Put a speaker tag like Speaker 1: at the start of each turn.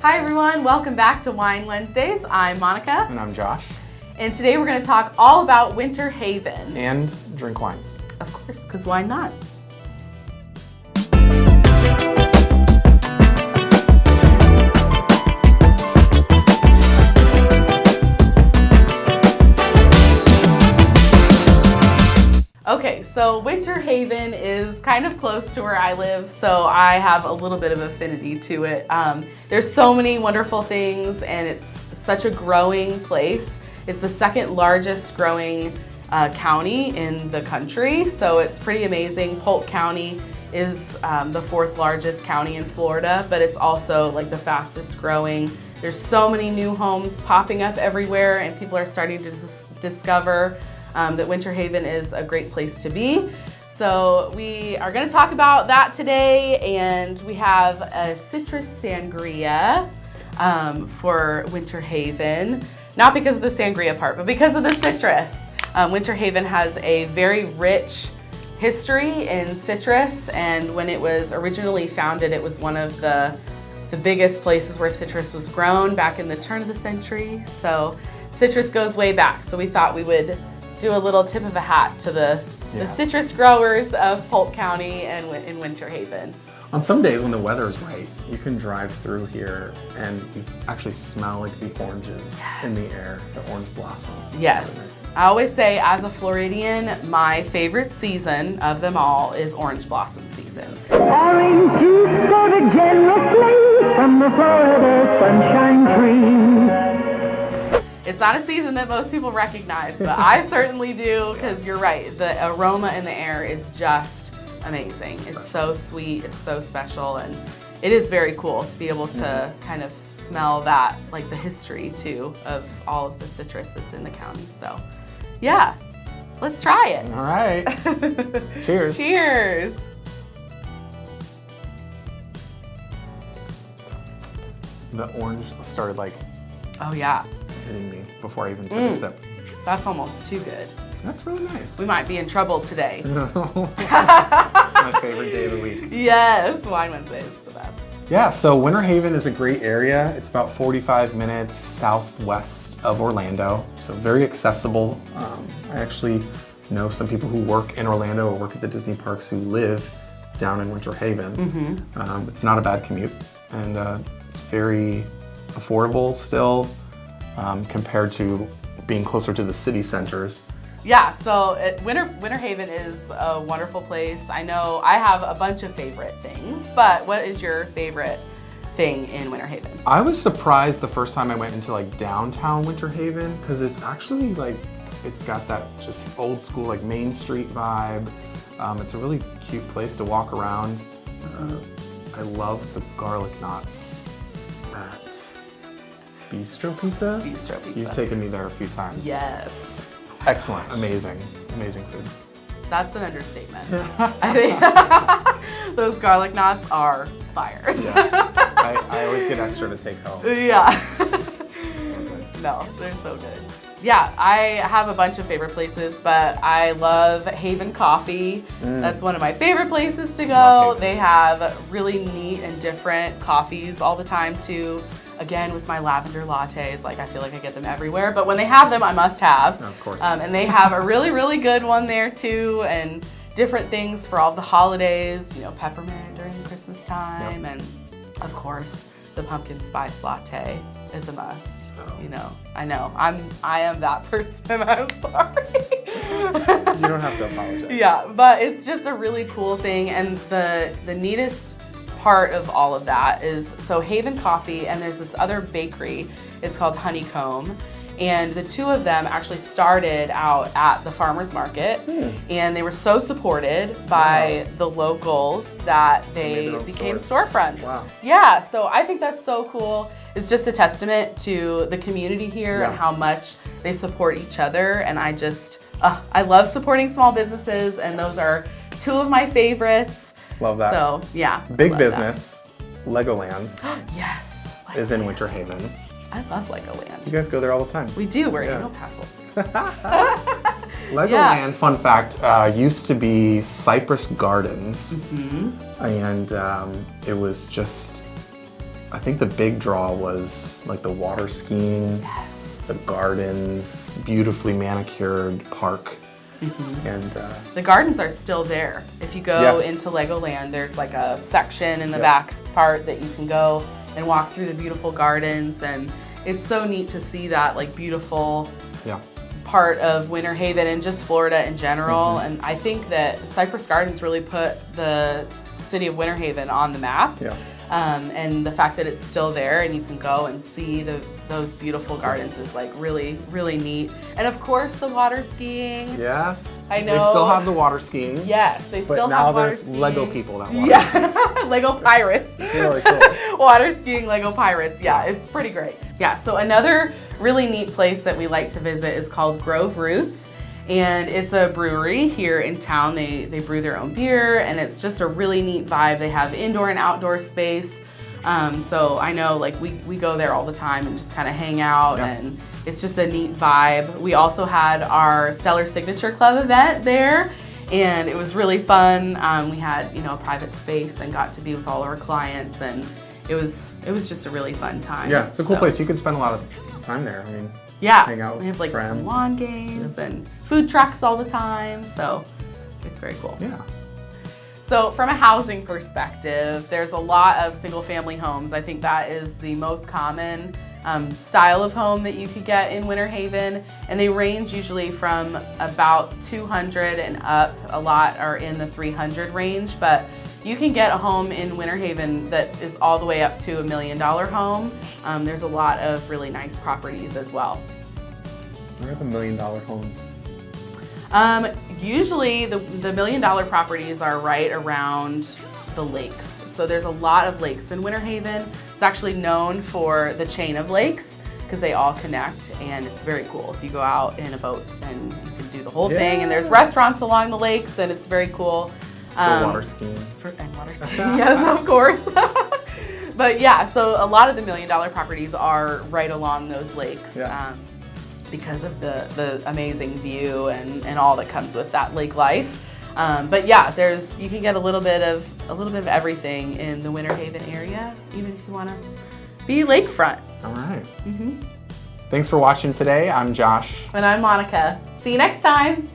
Speaker 1: Hi everyone, welcome back to Wine Wednesdays. I'm Monica.
Speaker 2: And I'm Josh.
Speaker 1: And today we're going to talk all about Winter Haven.
Speaker 2: And drink wine.
Speaker 1: Of course, because why not? Okay, so Winter Haven is kind of close to where I live, so I have a little bit of affinity to it. There's so many wonderful things, and it's such a growing place. It's the second largest growing county in the country, so it's pretty amazing. Polk County is the fourth largest county in Florida, but it's also like the fastest growing. There's so many new homes popping up everywhere, and people are starting to discover that Winter Haven is a great place to be. So we are going to talk about that today, and we have a citrus sangria for Winter Haven. Not because of the sangria part, but because of the citrus. Winter Haven has a very rich history in citrus, and when it was originally founded, it was one of the biggest places where citrus was grown back in the turn of the century. So citrus goes way back. So we thought we would do a little tip of a hat to the citrus growers of Polk County and in Winter Haven.
Speaker 2: On some days when the weather is right, you can drive through here and you actually smell like the oranges in the air, the orange blossom.
Speaker 1: Yes.
Speaker 2: Really nice.
Speaker 1: I always say, as a Floridian, my favorite season of them all is orange blossom season.
Speaker 3: Orange juice floated generously from the Florida sunshine tree.
Speaker 1: It's not a season that most people recognize, but I certainly do, because you're right. The aroma in the air is just amazing. It's so sweet, it's so special, and it is very cool to be able to kind of smell that, like the history too, of all of the citrus that's in the county. So yeah, let's try it.
Speaker 2: All right. Cheers.
Speaker 1: Cheers.
Speaker 2: The orange started like
Speaker 1: Oh yeah.
Speaker 2: hitting me before I even took a sip.
Speaker 1: That's almost too good.
Speaker 2: That's really nice.
Speaker 1: We might be in trouble today.
Speaker 2: My favorite day of the week.
Speaker 1: Yes, Wine Wednesday is the best.
Speaker 2: Yeah, so Winter Haven is a great area. It's about 45 minutes southwest of Orlando, so very accessible. I actually know some people who work in Orlando or work at the Disney parks who live down in Winter Haven. It's not a bad commute, and it's very affordable still compared to being closer to the city centers.
Speaker 1: Yeah, so Winter Haven is a wonderful place. I know I have a bunch of favorite things, but what is your favorite thing in Winter Haven?
Speaker 2: I was surprised the first time I went into like downtown Winter Haven, because it's actually like, it's got that just old school like Main Street vibe. It's a really cute place to walk around. I love the garlic knots at Bistro Pizza.
Speaker 1: Bistro Pizza.
Speaker 2: You've taken me there a few times.
Speaker 1: Yes.
Speaker 2: Excellent, amazing food.
Speaker 1: That's an understatement. I think those garlic knots are fire.
Speaker 2: Yeah. I always get extra to take home.
Speaker 1: Yeah.
Speaker 2: So good.
Speaker 1: No, they're so good. Yeah, I have a bunch of favorite places, but I love Haven Coffee. That's one of my favorite places to go. They have really neat and different coffees all the time too. Again, with my lavender lattes, like I feel like I get them everywhere, but when they have them, I must have.
Speaker 2: Of course.
Speaker 1: And they have a really, really good one there too, and different things for all the holidays, you know, peppermint during Christmas time, and of course, the pumpkin spice latte is a must.
Speaker 2: Oh.
Speaker 1: You know, I am that person, I'm sorry.
Speaker 2: You don't have to apologize.
Speaker 1: Yeah, but it's just a really cool thing, and the neatest part of all of that is, so Haven Coffee, and there's this other bakery, it's called Honeycomb, and the two of them actually started out at the farmer's market, and they were so supported by the locals that they became storefronts.
Speaker 2: Wow.
Speaker 1: Yeah, so I think that's so cool. It's just a testament to the community here and how much they support each other, and I love supporting small businesses, and those are two of my favorites.
Speaker 2: Love that.
Speaker 1: So, yeah.
Speaker 2: Big business, Legoland,
Speaker 1: Yes.
Speaker 2: is in Winter Haven.
Speaker 1: I love Legoland.
Speaker 2: You guys go there all the time.
Speaker 1: We do. We're in El Paso.
Speaker 2: Legoland, fun fact, used to be Cypress Gardens, and it was just I think the big draw was like the water skiing,
Speaker 1: Yes.
Speaker 2: the gardens, beautifully manicured park. And
Speaker 1: The gardens are still there. If you go
Speaker 2: Yes.
Speaker 1: into Legoland, there's like a section in the back part that you can go and walk through the beautiful gardens, and it's so neat to see that like beautiful
Speaker 2: yeah,
Speaker 1: part of Winter Haven and just Florida in general. And I think that Cypress Gardens really put the city of Winter Haven on the map.
Speaker 2: yeah.
Speaker 1: And the fact that it's still there and you can go and see those beautiful gardens is like really, really neat. And of course the water skiing.
Speaker 2: Yes.
Speaker 1: I know.
Speaker 2: They still have the water skiing.
Speaker 1: Yes, they
Speaker 2: But
Speaker 1: still
Speaker 2: now
Speaker 1: have water
Speaker 2: there's
Speaker 1: skiing.
Speaker 2: Lego people that water ski.
Speaker 1: Yeah, Lego pirates.
Speaker 2: It's really cool.
Speaker 1: Water skiing Lego pirates. Yeah, it's pretty great. Yeah, so another really neat place that we like to visit is called Grove Roots. And it's a brewery here in town. They brew their own beer, and it's just a really neat vibe. They have indoor and outdoor space. So I know like we go there all the time and just kind of hang out, and it's just a neat vibe. We also had our Stellar Signature Club event there, and it was really fun. We had, you know, a private space and got to be with all our clients, and it was just a really fun time.
Speaker 2: Yeah, it's a cool
Speaker 1: So,
Speaker 2: place. You can spend a lot of time there. I mean,
Speaker 1: Yeah,
Speaker 2: hang out with
Speaker 1: we have like some
Speaker 2: friends.
Speaker 1: lawn games and food trucks all the time, so it's very cool.
Speaker 2: Yeah.
Speaker 1: So from a housing perspective, there's a lot of single family homes. I think that is the most common style of home that you could get in Winter Haven, and they range usually from about 200 and up. A lot are in the 300 range, but you can get a home in Winter Haven that is all the way up to $1 million home. There's a lot of really nice properties as well.
Speaker 2: Where are the $1 million homes?
Speaker 1: Usually the $1 million properties are right around the lakes. So there's a lot of lakes in Winter Haven. It's actually known for the chain of lakes because they all connect, and it's very cool. If you go out in a boat and you can do the whole thing, and there's restaurants along the lakes, and it's very cool.
Speaker 2: For water skiing.
Speaker 1: And water skiing, yes, of course. But yeah, so a lot of the $1 million properties are right along those lakes. Because of the amazing view and all that comes with that lake life. But yeah, you can get a little bit of everything in the Winter Haven area, even if you want to be lakefront.
Speaker 2: All right. Thanks for watching today. I'm Josh.
Speaker 1: And I'm Monica. See you next time.